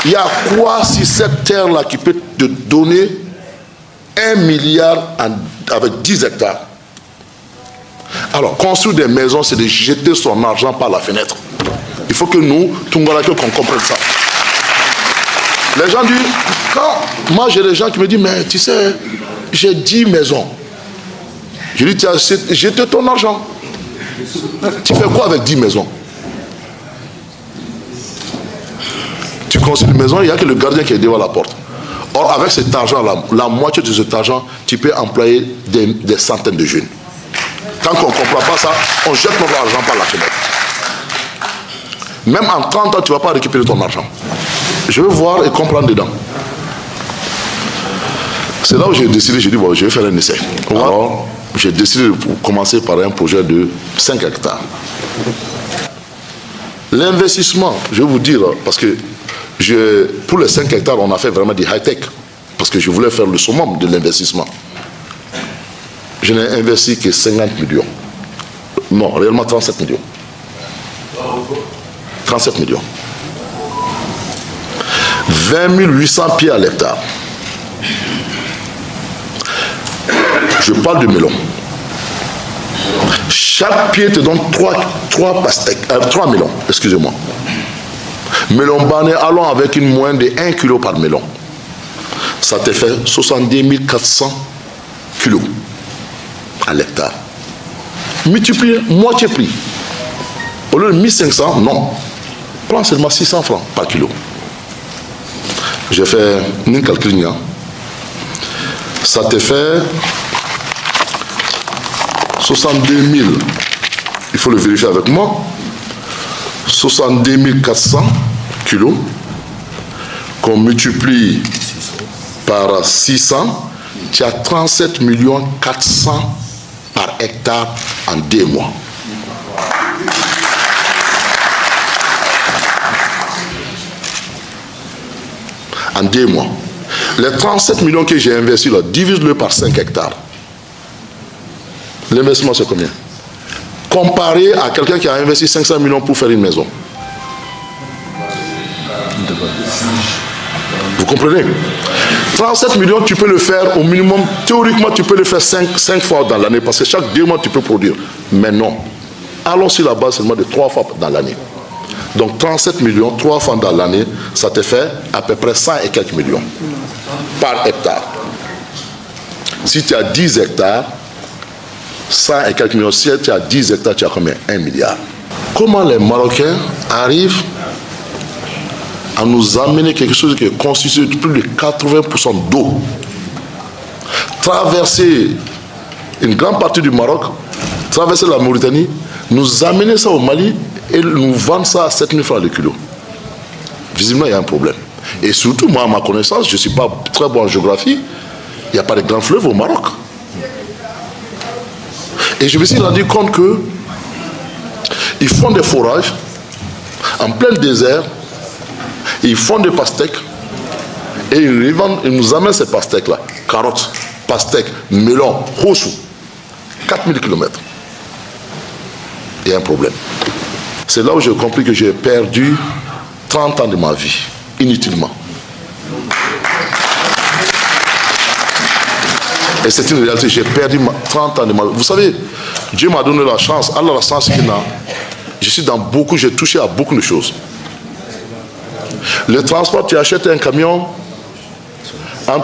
Il y a quoi si cette terre-là qui peut te donner 1 milliard avec 10 hectares? Alors, construire des maisons, c'est de jeter son argent par la fenêtre. Il faut que nous, Tungalake, qu'on comprenne ça. Les gens disent, quand moi j'ai des gens qui me disent, mais tu sais, j'ai 10 maisons. Je dis, tu as jeté ton argent. Tu fais quoi avec 10 maisons? Tu construis une maison, il n'y a que le gardien qui est devant la porte. Or, avec cet argent-là, la moitié de cet argent, tu peux employer des centaines de jeunes. Tant qu'on ne comprend pas ça, on jette notre argent par la fenêtre. Même en 30 ans, tu ne vas pas récupérer ton argent. Je veux voir et comprendre dedans. C'est là où j'ai décidé, j'ai dit, bon, je vais faire un essai. Alors, j'ai décidé de commencer par un projet de 5 hectares. L'investissement, je vais vous dire, parce que pour les 5 hectares, on a fait vraiment du high-tech. Parce que je voulais faire le summum de l'investissement. Je n'ai investi que 50 millions. Non, réellement 37 millions. 37 millions. 20 800 pieds à l'hectare. Je parle de melon. Chaque pied te donne 3 melons, excusez-moi. Melon bané, allons avec une moyenne de 1 kg par melon. Ça te fait 70 400 kilos à l'hectare. Multiplie moitié prix. Au lieu de 1500, non. Prends seulement 600 francs par kilo. J'ai fait une calcul. Ça te fait 62 000. Il faut le vérifier avec moi. 70 400 kilos qu'on multiplie par 600, tu as 37 400 par hectare en 2 mois. En 2 mois. Les 37 millions que j'ai investis là, divise-le par 5 hectares. L'investissement, c'est combien? Comparé à quelqu'un qui a investi 500 millions pour faire une maison. Vous comprenez? 37 millions, tu peux le faire au minimum. Théoriquement, tu peux le faire 5 fois dans l'année parce que chaque 2 mois, tu peux produire. Mais non. Allons sur la base seulement de 3 fois dans l'année. Donc 37 millions, 3 fois dans l'année, ça te fait à peu près 100 et quelques millions par hectare. Si tu as 10 hectares, 100 et quelques millions. Si tu as 10 hectares, tu as combien? 1 milliard. Comment les Marocains arrivent à nous amener quelque chose qui est constitué de plus de 80% d'eau, traverser une grande partie du Maroc, traverser la Mauritanie, nous amener ça au Mali et nous vendre ça à 7 000 francs le kilo? Visiblement, il y a un problème. Et surtout, moi, à ma connaissance, je ne suis pas très bon en géographie, il n'y a pas de grands fleuves au Maroc. Et je me suis rendu compte que ils font des forages en plein désert, ils font des pastèques et ils nous amènent ces pastèques-là. Carottes, pastèques, melons, rossou. 4000 km. Il y a un problème. C'est là où j'ai compris que j'ai perdu 30 ans de ma vie, inutilement. Et c'est une réalité, j'ai perdu 30 ans de ma vie. Vous savez, Dieu m'a donné la chance, Allah la chance qu'il a. Je suis dans beaucoup, j'ai touché à beaucoup de choses. Le transport, tu achètes un camion, un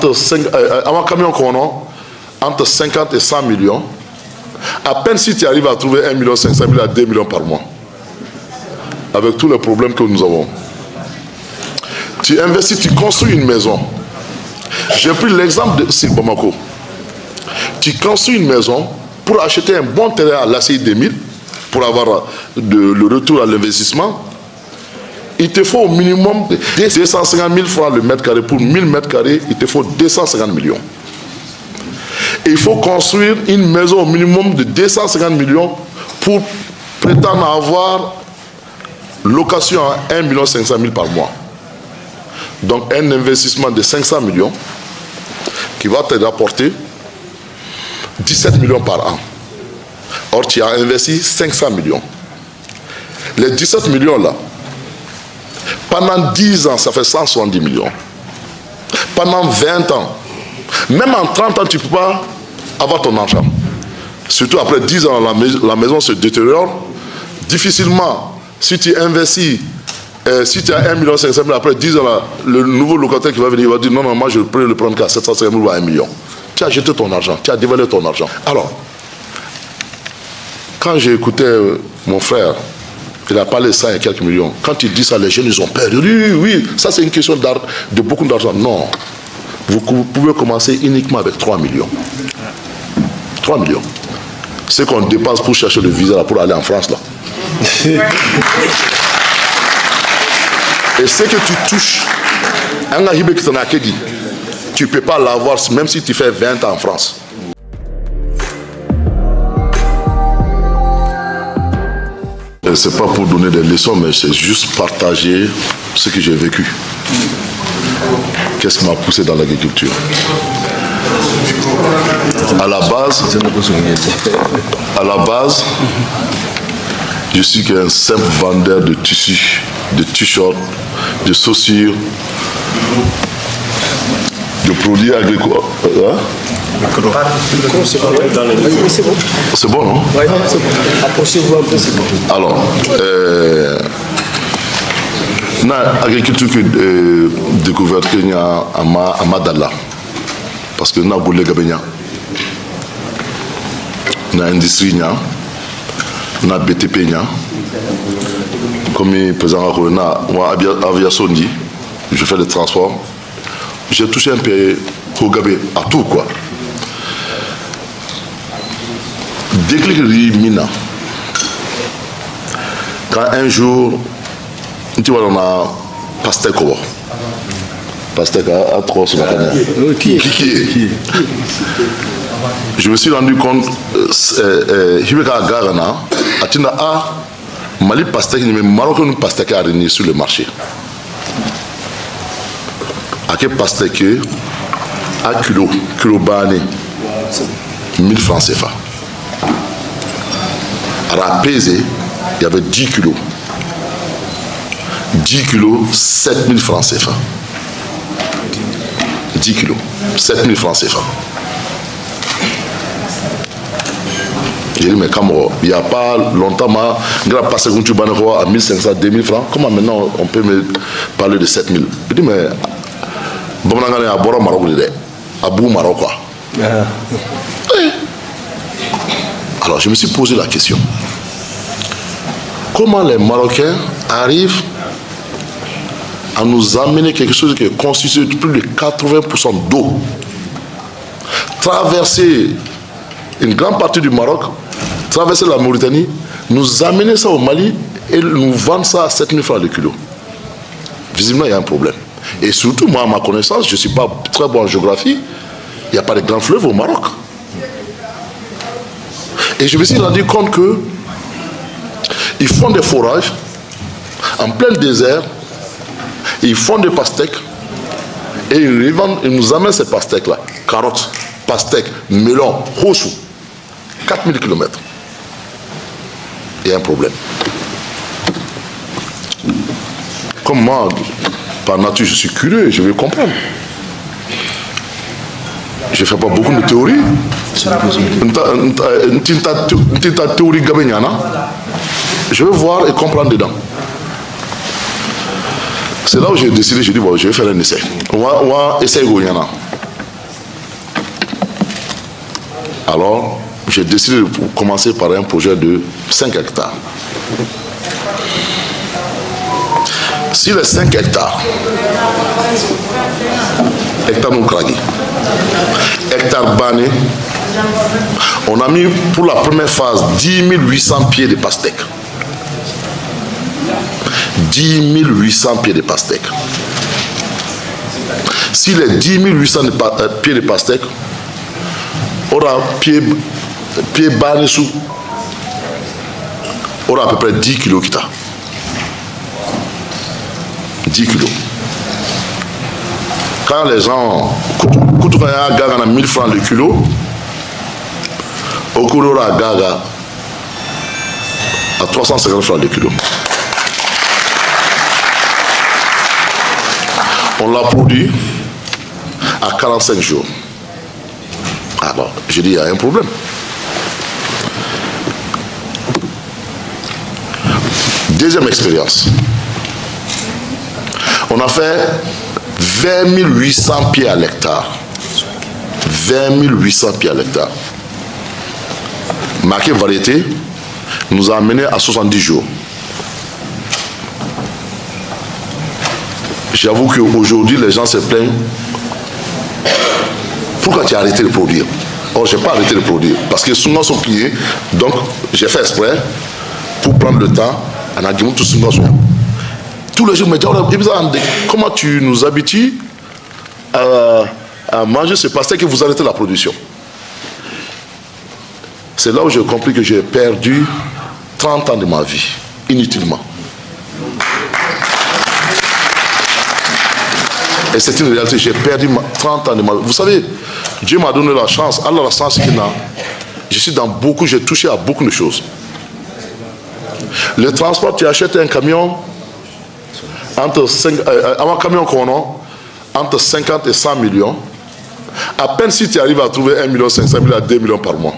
camion qu'on a, entre 50 et 100 millions. À peine si tu arrives à trouver 1 500 000 à 2 millions par mois. Avec tous les problèmes que nous avons. Tu investis, tu construis une maison. J'ai pris l'exemple de Sir Bamako. Tu construis une maison pour acheter un bon terrain à l'ACI 2000, pour avoir le retour à l'investissement. Il te faut au minimum 250 000 francs le mètre carré. Pour 1000 mètres carrés, il te faut 250 millions. Et il faut construire une maison au minimum de 250 millions pour prétendre avoir location à 1 500 000 par mois. Donc un investissement de 500 millions qui va te rapporter 17 millions par an. Or, tu as investi 500 millions. Les 17 millions là, Pendant 10 ans, ça fait 170 millions. Pendant 20 ans, même en 30 ans, tu ne peux pas avoir ton argent. Surtout après 10 ans, la maison se détériore. Difficilement, si tu investis, si tu as 1,5 million, après 10 ans, là, le nouveau locataire qui va venir va dire non, non, moi je peux le prendre qu'à 750 000 ou à 1 million. Tu as jeté ton argent, tu as dévalué ton argent. Alors, quand j'ai écouté mon frère, il a parlé de ça il y a quelques millions. Quand il dit ça, les jeunes, ils ont peur. Oui, oui, ça c'est une question de beaucoup d'argent. Non. Vous pouvez commencer uniquement avec 3 millions. 3 millions. C'est qu'on dépense pour chercher le visa là, pour aller en France. Là. Et ce que tu touches, tu ne peux pas l'avoir même si tu fais 20 ans en France. Ce n'est pas pour donner des leçons, mais c'est juste partager ce que j'ai vécu. Qu'est-ce qui m'a poussé dans l'agriculture? À la base, je suis qu'un simple vendeur de tissus, de t-shirts, de chaussures, de produits agricoles. Hein? C'est bon, non? Oui, c'est bon. Approchez-vous un peu, c'est bon. Alors, l'agriculture que découverte qu'il y a à Madala, parce que nous avons les Gabénia, nous avons l'industrie, nous avons BTP, comme le président a aviation, je fais le transport. J'ai touché un peu au Gabé, à tout quoi. Déclic Mina. Quand un jour, tu vois, on a pastèque. Pastèque à 3 sur la canne. Je me suis rendu compte, Hibeka Garana, Atina A, Mali pastèque, mais Marocain pastèque a régné sur le marché. À quel pastèque à kilo bané, 1000 francs CFA. À la pesée, il y avait 10 kilos. 10 kilos, 7000 francs CFA. 10 kilos, 7000 francs CFA. J'ai dit, mais il n'y a pas longtemps, je n'ai pas seconde à 1500, 2000 francs. Comment maintenant on peut me parler de 7000? Je dis, mais bon, on a à Bora Maroc, à Bou Maroc, quoi. Alors je me suis posé la question. Comment les Marocains arrivent à nous amener quelque chose qui est constitué de plus de 80% d'eau, traverser une grande partie du Maroc, traverser la Mauritanie, nous amener ça au Mali et nous vendre ça à 7000 francs le kilo? Visiblement, il y a un problème. Et surtout, moi, à ma connaissance, je ne suis pas très bon en géographie, il n'y a pas de grands fleuves au Maroc. Et je me suis rendu compte que ils font des forages en plein désert, ils font des pastèques et ils nous amènent ces pastèques-là. Carottes, pastèques, melons, rochou. 4000 km. Il y a un problème. Comme moi, par nature, je suis curieux et je veux comprendre. Je ne fais pas beaucoup de théories. Une théorie gabéniana. Je veux voir et comprendre dedans. C'est là où j'ai décidé, je dis, bon, je vais faire un essai. On va essayer Gouiana. Alors, j'ai décidé de commencer par un projet de 5 hectares. Si les 5 hectares, hectares non cragés, hectares banés, on a mis pour la première phase 10 800 pieds de pastèques. 10 800 pieds de pastèques. Si les 10 800 pieds de pastèques, on a pied banés sous, on a à peu près 10 kilos qui t'a. 10 kilos. Quand les gens, quand on a 1000 francs le kilo, au cours de la gaga à 350 francs le kilo. On l'a produit à 45 jours. Alors, je dis, il y a un problème. Deuxième expérience. On a fait 20 800 pieds à l'hectare. 20 800 pieds à l'hectare. Marqué variété nous a amené à 70 jours. J'avoue qu'aujourd'hui, les gens se plaignent. Pourquoi tu as arrêté de produire? Or, je n'ai pas arrêté de produire. Parce que souvent sont pliés. Donc, j'ai fait exprès pour prendre le temps. Tous les jours, comment tu nous habitues à manger ce pastèque que vous arrêtez la production? C'est là où j'ai compris que j'ai perdu 30 ans de ma vie, inutilement. Et c'est une réalité, j'ai perdu 30 ans de ma vie. Vous savez, Dieu m'a donné la chance, alors la chance qu'il a, je suis dans beaucoup, j'ai touché à beaucoup de choses. Le transport, tu achètes un camion, avant camion qu'on a, entre 50 et 100 millions. À peine si tu arrives à trouver 1 500 000 à 2 millions par mois.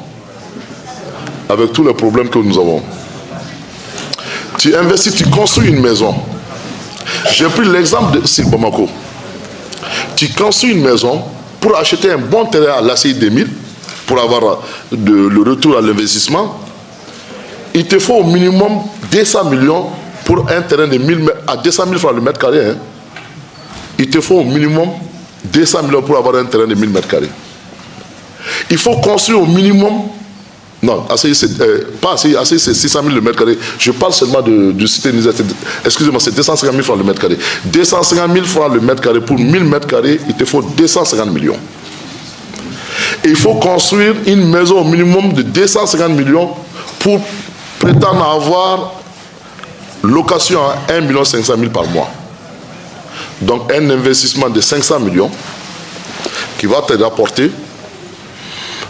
Avec tous les problèmes que nous avons. Tu investis, tu construis une maison. J'ai pris l'exemple de Sir Bamako. Tu construis une maison pour acheter un bon terrain à l'ACI 2000, pour avoir le retour à l'investissement. Il te faut au minimum 200 millions pour un terrain de 1000 à 200 000 francs le mètre carré. Hein. Il te faut au minimum 200 millions pour avoir un terrain de 1000 mètres carrés. Il faut construire au minimum. Non, pas assez, c'est 600 000 le mètre carré. Je parle seulement du cité Niger. Excusez-moi, c'est 250 000 francs le mètre carré. 250 000 francs le mètre carré pour 1000 mètres carrés, il te faut 250 millions. Et il faut construire une maison au minimum de 250 millions pour prétendre avoir location à 1 500 000 par mois. Donc un investissement de 500 millions qui va te rapporter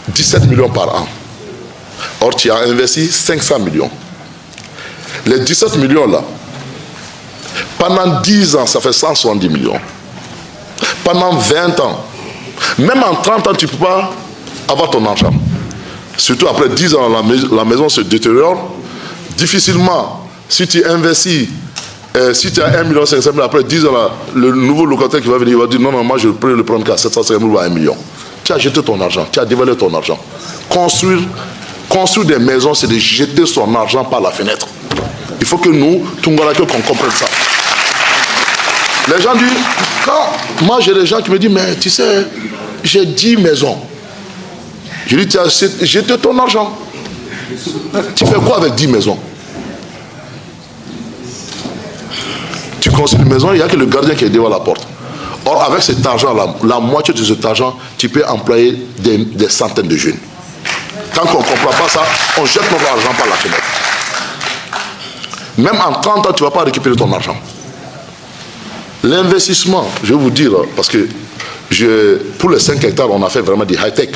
17 millions par an. Or, tu as investi 500 millions. Les 17 millions là, pendant 10 ans, ça fait 170 millions. Pendant 20 ans, même en 30 ans, tu ne peux pas avoir ton argent. Surtout après 10 ans, la maison se détériore. Difficilement, si tu investis, si tu as 1 500 000, après 10 ans, là, le nouveau locataire qui va venir, il va dire non, non, moi je peux le prendre qu'à 750 000 ou à 1 million. Tu as jeté ton argent, tu as dévalé ton argent. Construire des maisons, c'est de jeter son argent par la fenêtre. Il faut que nous, Tungalake, qu'on comprenne ça. Les gens disent, quand moi j'ai des gens qui me disent, mais tu sais, j'ai 10 maisons. Je dis, tu as jeté ton argent. Tu fais quoi avec 10 maisons? Tu construis une maison, il n'y a que le gardien qui est devant la porte. Or, avec cet argent-là, la moitié de cet argent, tu peux employer des centaines de jeunes. Tant qu'on ne comprend pas ça, on jette notre argent par la fenêtre. Même en 30 ans, tu ne vas pas récupérer ton argent. L'investissement, je vais vous dire, parce que pour les 5 hectares, on a fait vraiment du high-tech.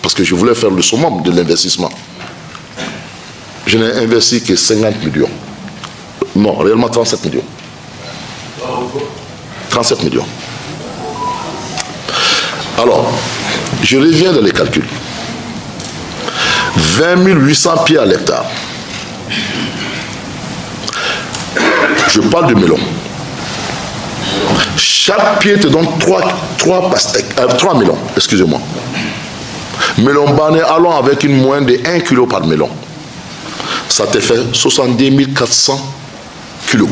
Parce que je voulais faire le summum de l'investissement. Je n'ai investi que 50 millions. Non, réellement 37 millions. 37 millions. Alors, je reviens dans les calculs. 20 800 pieds à l'hectare. Je parle de melon. Chaque pied te donne 3 melons, excusez-moi. Melon bané, allons avec une moyenne de 1 kg par melon. Ça te fait 70 400 kilos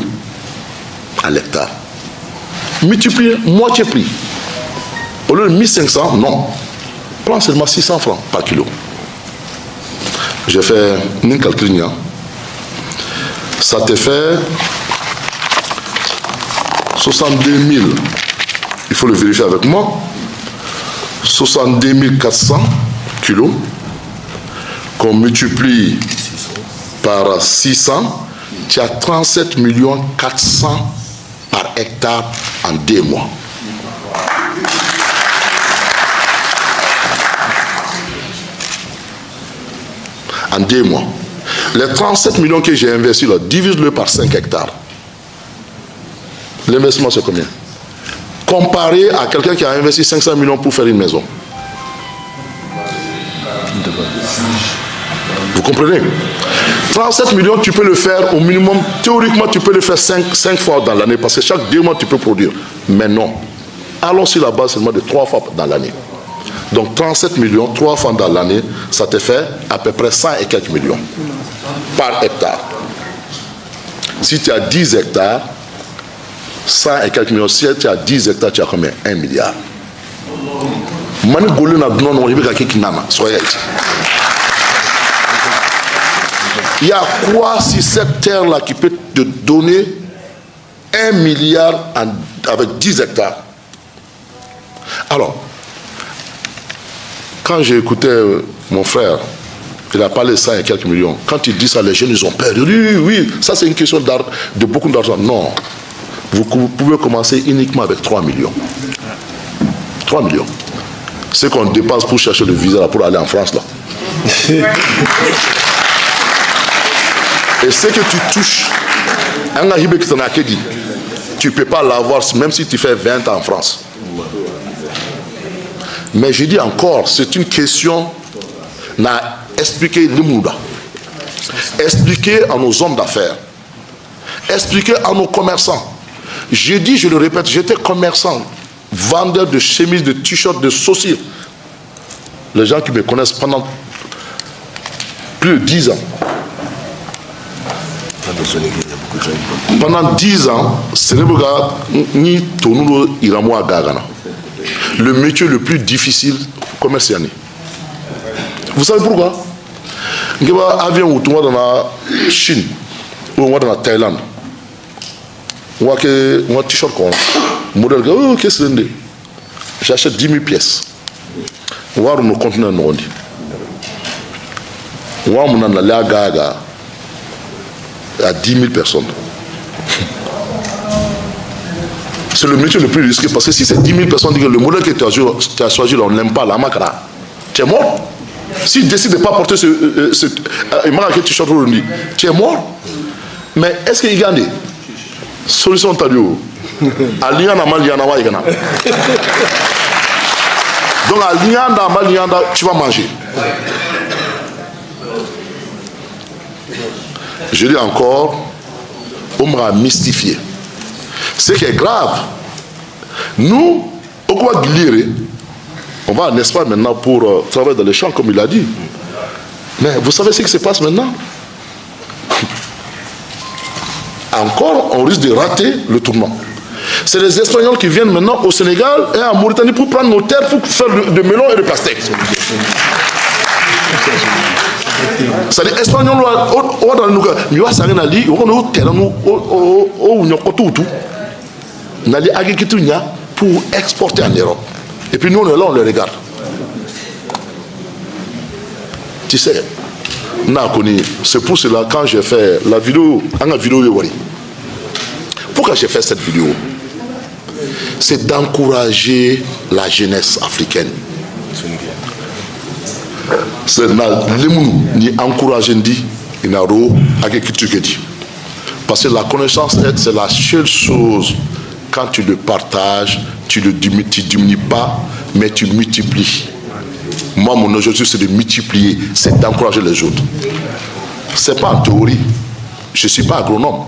à l'hectare. Multiplie moitié prix. Au lieu de 1500, non. Prends seulement 600 francs par kilo. J'ai fait un calcul. Ça te fait 62 000. Il faut le vérifier avec moi. 70 400 kilos qu'on multiplie par 600, tu as 37 400 par hectare en 2 mois. En 2 mois. Les 37 millions que j'ai investis là, divise-le par 5 hectares. L'investissement c'est combien? comparé à quelqu'un qui a investi 500 millions pour faire une maison. Vous comprenez? 37 millions, tu peux le faire au minimum. Théoriquement, tu peux le faire 5 fois dans l'année parce que chaque 2 mois, tu peux produire. Mais non. Allons sur la base seulement de 3 fois dans l'année. Donc 37 millions, 3 fois dans l'année, ça te fait à peu près 100 et quelques millions par hectare. Si tu as 10 hectares, 100 et quelques millions. Si tu as 10 hectares, tu as combien? 1 milliard. Il y a quoi sur cette terre-là qui peut te donner 1 milliard avec 10 hectares? Alors, quand j'ai écouté mon frère, il a parlé de 100 et quelques millions. Quand il dit ça, les jeunes, ils ont peur. Oui, ça c'est une question de beaucoup d'argent. Non. Vous pouvez commencer uniquement avec 3 millions. 3 millions. C'est qu'on dépense pour chercher le visa là, pour aller en France, là. Et ce que tu touches, tu ne peux pas l'avoir même si tu fais 20 ans en France. Mais je dis encore, c'est une question à expliquer le monde, expliquer à nos hommes d'affaires, expliquer à nos commerçants. Je dis, je le répète, j'étais commerçant, vendeur de chemises, de t-shirts, de saucisses. Les gens qui me connaissent pendant plus de 10 ans. Pendant 10 ans, le métier le plus difficile, commercial. Vous savez pourquoi? Il y a un avion dans la Chine ou dans la Thaïlande. Il y a un t-shirt modèle, qu'est-ce que c'est? J'achète 10 000 pièces. Il y a un continent. Il y a un à 10 000 personnes. C'est le métier le plus risqué parce que si c'est 10 000 personnes disent que le modèle que tu as choisi, on n'aime pas, la makara, tu es mort. S'il décide de ne pas porter tu es mort. Mais est-ce qu'il gagne? Solution tadio. Donc tu vas manger. Je dis encore, on m'a mystifié. Ce qui est grave, nous, on va, n'est-ce pas, maintenant pour travailler dans les champs, comme il a dit. Mais vous savez ce qui se passe maintenant? Encore, on risque de rater le tournant. C'est les Espagnols qui viennent maintenant au Sénégal et en Mauritanie pour prendre nos terres pour faire de melon et de pastèque. C'est-à-dire, Espagnols, pour exporter en Europe. Et puis nous, on est là, on les regarde. Tu sais, c'est pour cela, quand j'ai fait la vidéo, pourquoi j'ai fait cette vidéo? C'est d'encourager la jeunesse africaine. C'est ni encourager parce que la connaissance, c'est la seule chose. Quand tu le partages, tu ne diminues pas, mais tu multiplies. Moi, mon objectif, c'est de multiplier, c'est d'encourager les autres. Ce n'est pas en théorie. Je ne suis pas agronome.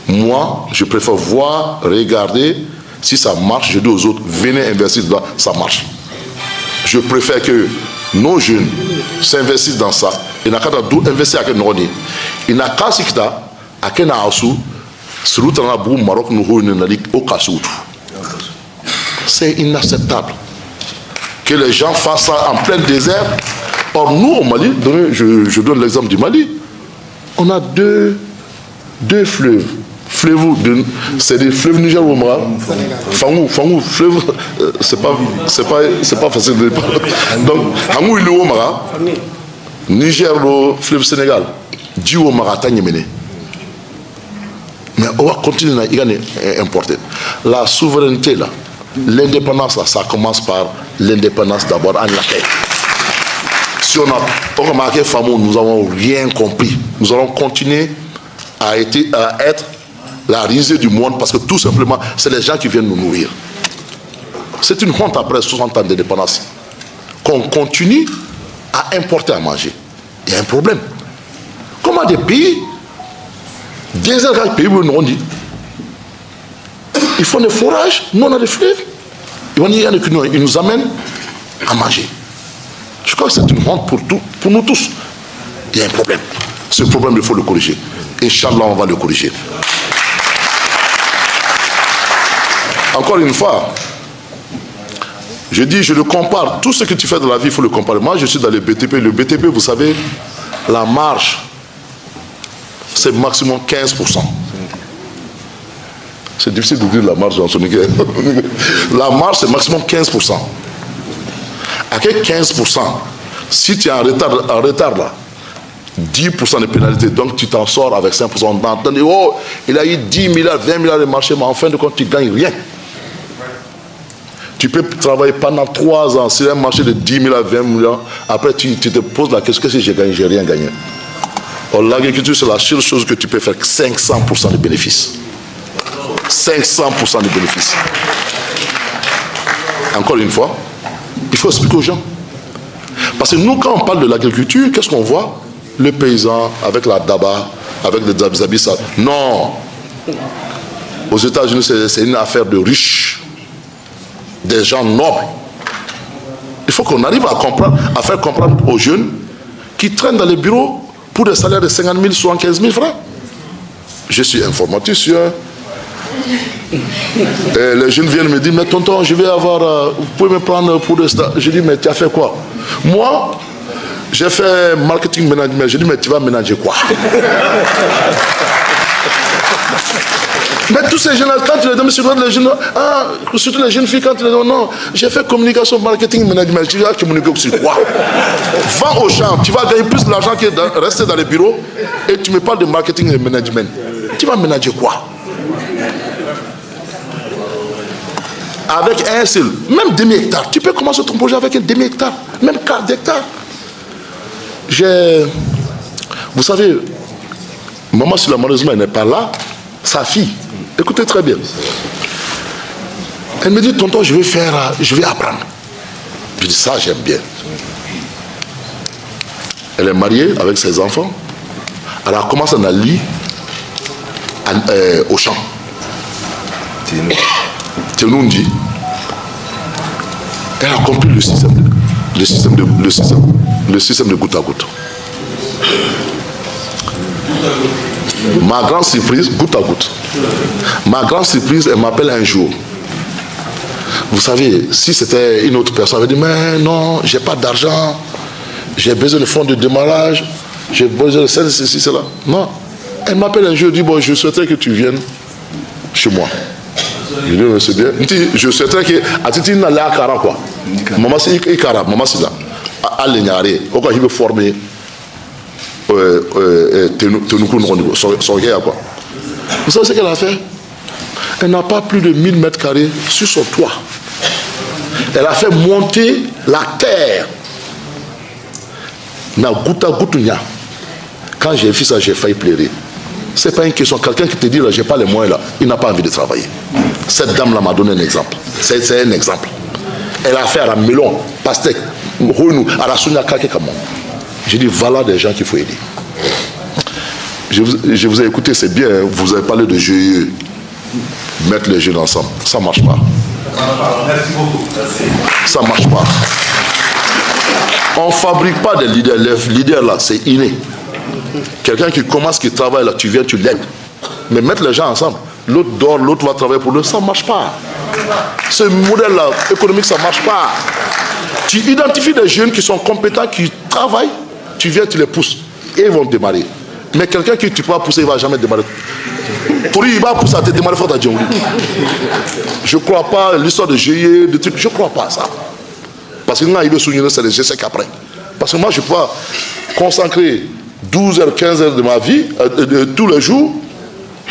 Moi, je préfère voir, regarder. Si ça marche, je dis aux autres, venez investir dedans, ça marche. Je préfère que nos jeunes s'investissent dans ça. Il n'a qu'à investir avec nous. Il n'a qu'à s'icta, avec un asu, sur le Maroc, c'est inacceptable que les gens fassent ça en plein désert. Or, nous, au Mali, je donne l'exemple du Mali, on a deux fleuves. C'est des fleuves Niger ou Mara. Fangou, fleuve, c'est pas facile de parler. Donc, Fangou il est au Mara, Niger le fleuve Sénégal, Dji au Mara Tanyemene. Mais on va continuer à importer. La souveraineté là, l'indépendance là, ça commence par l'indépendance d'abord en laquelle. Si on a remarqué, nous n'avons rien compris. Nous allons continuer à être la risée du monde, parce que tout simplement, c'est les gens qui viennent nous nourrir. C'est une honte après 60 ans d'indépendance qu'on continue à importer à manger. Il y a un problème. Comment des pays, des pays où on dit, ils font des forages, nous on a des fleuves, ils nous amènent à manger. Je crois que c'est une honte pour nous tous. Il y a un problème. Ce problème, il faut le corriger. Inch'Allah, on va le corriger. Encore une fois, je dis, je le compare. Tout ce que tu fais dans la vie, il faut le comparer. Moi, je suis dans le BTP. Le BTP, vous savez, la marge, c'est maximum 15%. C'est difficile de dire la marge dans son équipe. La marge, c'est maximum 15%. Avec 15%, si tu es en retard là, 10% de pénalité, donc tu t'en sors avec 5%. On entend dire, oh, il a eu 10 milliards, 20 milliards de marché, mais en fin de compte, tu ne gagnes rien. Tu peux travailler pendant 3 ans sur un marché de 10 milliards, 20 milliards. Après, tu te poses la question, qu'est-ce que j'ai gagné? J'ai rien gagné. L'agriculture, c'est la seule chose que tu peux faire 500% de bénéfices. 500% de bénéfices. Encore une fois, il faut expliquer aux gens. Parce que nous, quand on parle de l'agriculture, qu'est-ce qu'on voit? Le paysan avec la daba, avec les habits sales. Non. Aux États-Unis, c'est une affaire de riches, des gens nobles. Il faut qu'on arrive à faire comprendre aux jeunes qui traînent dans les bureaux pour des salaires de 50 000, 75 000 francs. Je suis informaticien. Et les jeunes viennent me dire, mais tonton, je vais avoir, vous pouvez me prendre pour des stages. Je dis, mais tu as fait quoi? Moi, j'ai fait marketing management. Je dis, mais tu vas ménager quoi? Mais tous ces jeunes-là, quand tu les donnes, les jeunes, surtout les jeunes filles, quand tu les donnes, non, j'ai fait communication, marketing, management. Tu vas communiquer sur quoi? Va au champ, tu vas gagner plus d'argent que rester dans les bureaux et tu me parles de marketing et management. Tu vas ménager quoi? Avec un seul, même demi-hectare, tu peux commencer ton projet avec un demi-hectare, même 4 hectares. Vous savez, maman, si malheureusement elle n'est pas là, sa fille, écoutez très bien. Elle me dit, tonton, je vais apprendre. Je dis, ça, j'aime bien. Elle est mariée avec ses enfants. Elle a commencé à aller au champ. Tenundi. Elle a compris le système de goutte à goutte. Ma grande surprise, goutte à goutte. Ma grande surprise, elle m'appelle un jour. Vous savez, si c'était une autre personne, elle dit, mais non, j'ai pas d'argent, j'ai besoin de fonds de démarrage, j'ai besoin de ceci, cela. Non. Elle m'appelle un jour, elle dit, bon, je souhaiterais que tu viennes chez moi. Je dis, c'est bien. Je souhaiterais que, à titre de la cara, quoi. Maman, c'est Ikara, maman, c'est là. À l'Ignaré, pourquoi il veut former son gars, quoi. Vous savez ce qu'elle a fait? Elle n'a pas plus de 1000 mètres carrés sur son toit. Elle a fait monter la terre. Na goutte à goutte, quand j'ai fait ça, j'ai failli pleurer. C'est pas une question. Quelqu'un qui te dit là, j'ai pas les moyens là, il n'a pas envie de travailler. Cette dame là m'a donné un exemple. C'est un exemple. Elle a fait à la melon, pastèque, à la sounia kake comme moi. J'ai dit voilà des gens qu'il faut aider. Je vous ai écouté, c'est bien. Hein, vous avez parlé de GIE, mettre les jeunes ensemble. Ça marche pas. Ça marche pas. On fabrique pas des leaders. Les leaders là, c'est inné. Quelqu'un qui commence, qui travaille là, tu viens, tu l'aides. Mais mettre les gens ensemble, l'autre dort, l'autre va travailler pour l'autre, ça ne marche pas. Ce modèle-là, économique, ça ne marche pas. Tu identifies des jeunes qui sont compétents, qui travaillent, tu viens, tu les pousses, et ils vont démarrer. Mais quelqu'un qui tu peux pas pousser, il ne va jamais démarrer. Pour lui, il va pousser à te démarrer, il faut t'adjoindre. Je ne crois pas à l'histoire de GIE, de trucs, je ne crois pas à ça. Parce que là, il veut souligner, c'est les essais qu'après. Parce que moi, je ne peux pas consacrer 12 heures, 15 heures de ma vie, tous les jours,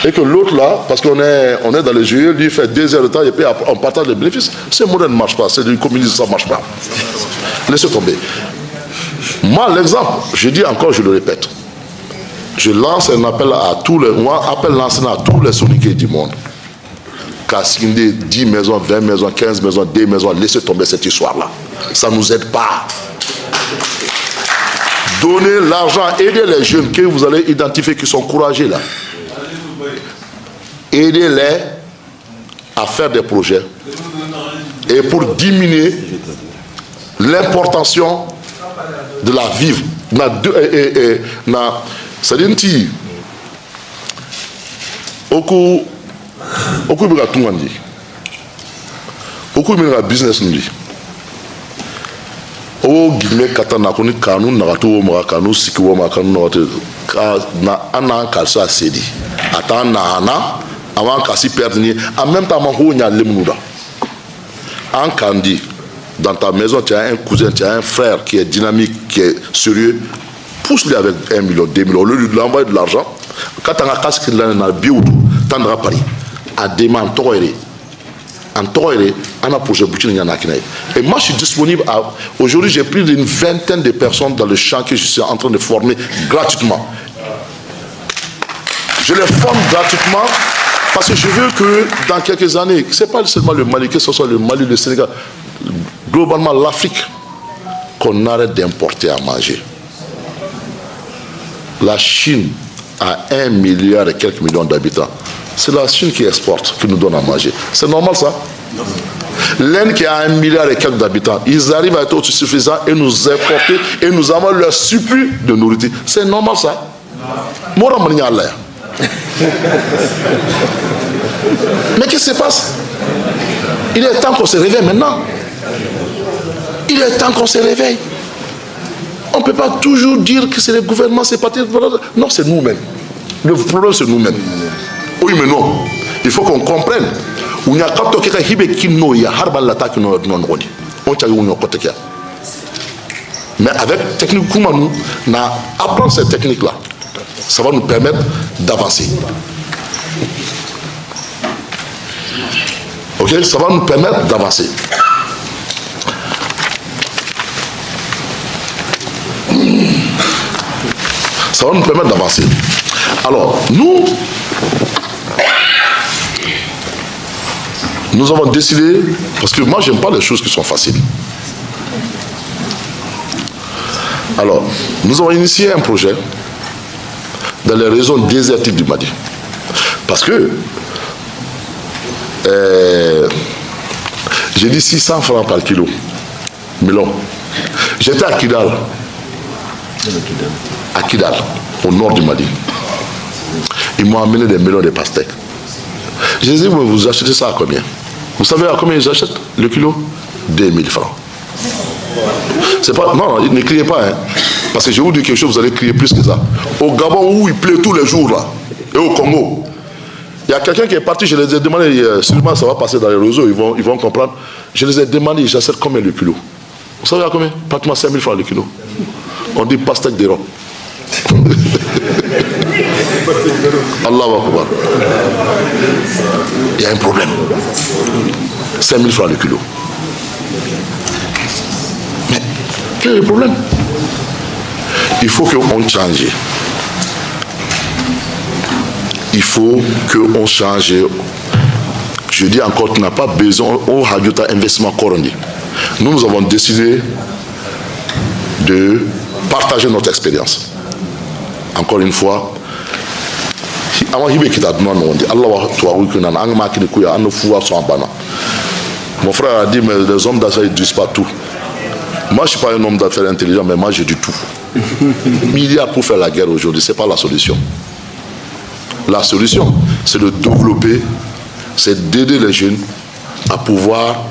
et que l'autre là, parce qu'on est dans les GIE, lui fait 2 heures de temps et puis on partage les bénéfices. Ce modèle ne marche pas, c'est du communisme, ça ne marche pas. Laissez tomber. Moi, l'exemple, je dis encore, je le répète, Je lance un appel à tous les, moi, appel lancé à tous les soniqués du monde. Casquiner 10 maisons, 20 maisons, 15 maisons, 2 maisons, laissez tomber cette histoire-là. Ça ne nous aide pas. Donnez l'argent, aidez les jeunes que vous allez identifier qui sont courageux là. Aidez-les à faire des projets. Et pour diminuer l'importation de la vivre. C'est-à-dire que beaucoup de tout le monde dit. Beaucoup de business nous dit. O gime katana koni kanu nagato mo kanu sikiwo ma kanu note na ana kalsa sedi ata na ana avant kasi perdre en même temps ma ho nya lemnuda en kandi dans ta maison tu as un cousin tu as un frère qui est dynamique qui est sérieux pousse-le avec 1 million 2 millions au lieu de l'envoyer de l'argent quand tu as casque na biudu tandra Paris à demande toire en toile, on a projet et moi je suis disponible aujourd'hui j'ai plus d'une vingtaine de personnes dans le champ que je suis en train de former gratuitement. Je les forme gratuitement parce que je veux que dans quelques années, ce n'est pas seulement le Mali, que ce soit le Mali, le Sénégal, globalement l'Afrique, qu'on arrête d'importer à manger. La Chine a 1 milliard et quelques millions d'habitants. C'est la Chine qui exporte, qui nous donne à manger. C'est normal ça? L'Inde qui a 1 milliard et quelques d'habitants, ils arrivent à être autosuffisants et nous importer et nous avons leur surplus de nourriture. C'est normal ça? Mais qu'est-ce qui se passe? Il est temps qu'on se réveille maintenant. Il est temps qu'on se réveille. On ne peut pas toujours dire que c'est le gouvernement, c'est pas... Non, c'est nous-mêmes. Le problème, c'est nous-mêmes. Oui, mais non. Il faut qu'on comprenne. Mais avec technique Koumanou, apprendre cette technique-là, ça va nous permettre d'avancer. Ok, ça va nous permettre d'avancer. Ça va nous permettre d'avancer. Alors, nous avons décidé, parce que moi, j'aime pas les choses qui sont faciles. Alors, nous avons initié un projet dans les régions désertiques du Mali. Parce que, j'ai dit 600 francs par kilo. Melon. J'étais à Kidal. À Kidal, au nord du Mali. Ils m'ont amené des melons de pastèques. Je dis, vous achetez ça à combien? Vous savez à combien ils achètent le kilo? 2000 francs. C'est pas, non, ne criez pas, hein. Parce que je vous dis quelque chose, vous allez crier plus que ça. Au Gabon où il pleut tous les jours, là, et au Congo, il y a quelqu'un qui est parti, je les ai demandé, sûrement ça va passer dans les réseaux, ils vont comprendre. Je les ai demandé, j'achète combien le kilo? Vous savez à combien? Pratiquement 5000 francs le kilo. On dit pastèque d'Europe. Allah va pouvoir. Il y a un problème. 5000 francs le kilo. Mais quel est le problème? Il faut qu'on change. Il faut qu'on change. Je dis encore, tu n'as pas besoin au Hadjouta investissement Korondi. Nous avons décidé de partager notre expérience. Encore une fois, mon frère a dit, mais les hommes d'affaires ne disent pas tout. Moi, je ne suis pas un homme d'affaires intelligent, mais moi, j'ai du tout. Milliards pour faire la guerre aujourd'hui, ce n'est pas la solution. La solution, c'est de développer, c'est d'aider les jeunes à pouvoir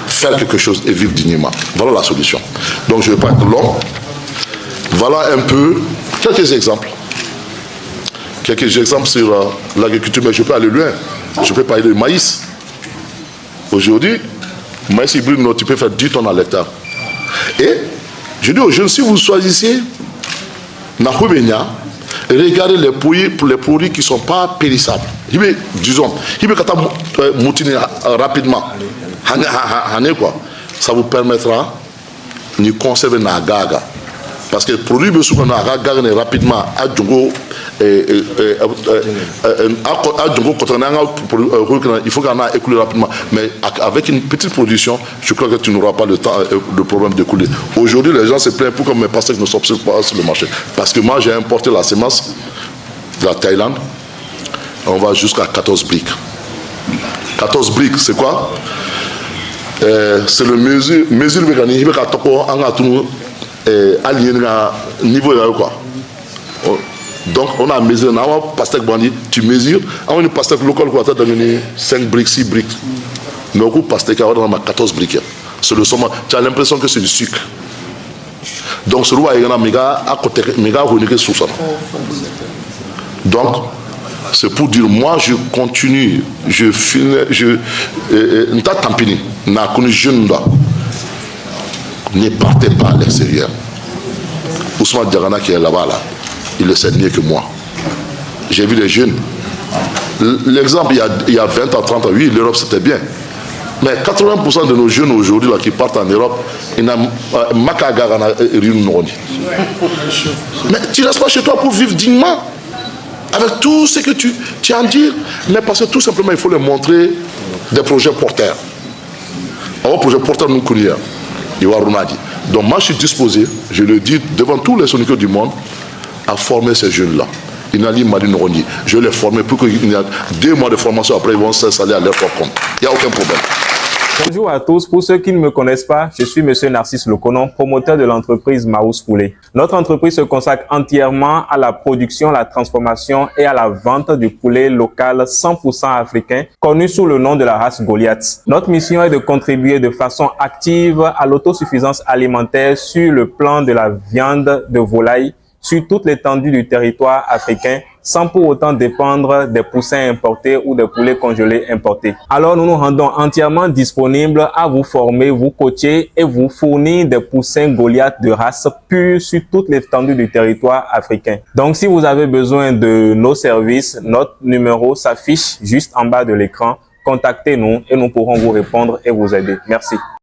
faire quelque chose et vivre dignement. Voilà la solution. Donc, je ne vais pas être long. Voilà un peu quelques exemples. Quelques exemples sur l'agriculture, mais je peux aller loin. Je peux parler de maïs. Aujourd'hui, maïs hybride, tu peux faire 10 tonnes à l'hectare. Et je dis aux jeunes, si vous choisissez Nakoubenia, regardez les produits qui ne sont pas périssables. Disons, rapidement. Ça vous permettra de conserver Nagaga. Parce que le produit de qu'on a gagné rapidement à Djongo, il faut qu'on a écoulé rapidement. Mais avec une petite production, je crois que tu n'auras pas le temps, le problème d'écouler. Aujourd'hui, les gens se plaignent pourquoi mes pastèques ne sortent pas sur le marché. Parce que moi, j'ai importé la semence de la Thaïlande. On va jusqu'à 14 briques. 14 briques, c'est quoi? C'est le mesure mécanique aligné niveau quoi. Donc on a mesuré, on a pastèque bandit, tu mesures, on a une pastèque locale quoi, tu as donné 5 briques, 6 briques. Mais au coup pastèque on a 14 briques. C'est le somme, tu as l'impression que c'est du sucre. Donc ce roi il y en a méga à côté méga renouvelé sous ça. Donc c'est pour dire, moi je continue, je finis, n'ta tampini, n'a connu jeune là, ne partez pas à l'extérieur. Ousmane Diagana qui est là-bas, là, il le sait mieux que moi. J'ai vu les jeunes. L'exemple, il y a 20 ans, 30 ans, oui, l'Europe c'était bien. Mais 80% de nos jeunes aujourd'hui là, qui partent en Europe, ils n'ont pas mais tu ne restes pas chez toi pour vivre dignement. Avec tout ce que tu as à dire, mais parce que tout simplement, il faut leur montrer des projets porteurs. Un projet porteur, nous connaissons. Donc moi, je suis disposé, je le dis devant tous les sonicos du monde, à former ces jeunes-là. Je vais les former pour qu'il y ait 2 mois de formation, après ils vont s'installer à leur propre compte. Il n'y a aucun problème. Bonjour à tous, pour ceux qui ne me connaissent pas, je suis Monsieur Narcisse Lokonon, promoteur de l'entreprise Maous Poulet. Notre entreprise se consacre entièrement à la production, la transformation et à la vente du poulet local 100% africain, connu sous le nom de la race Goliath. Notre mission est de contribuer de façon active à l'autosuffisance alimentaire sur le plan de la viande de volaille sur toute l'étendue du territoire africain, sans pour autant dépendre des poussins importés ou des poulets congelés importés. Alors nous nous rendons entièrement disponibles à vous former, vous coacher et vous fournir des poussins Goliath de race pure sur toute l'étendue du territoire africain. Donc si vous avez besoin de nos services, notre numéro s'affiche juste en bas de l'écran. Contactez-nous et nous pourrons vous répondre et vous aider. Merci.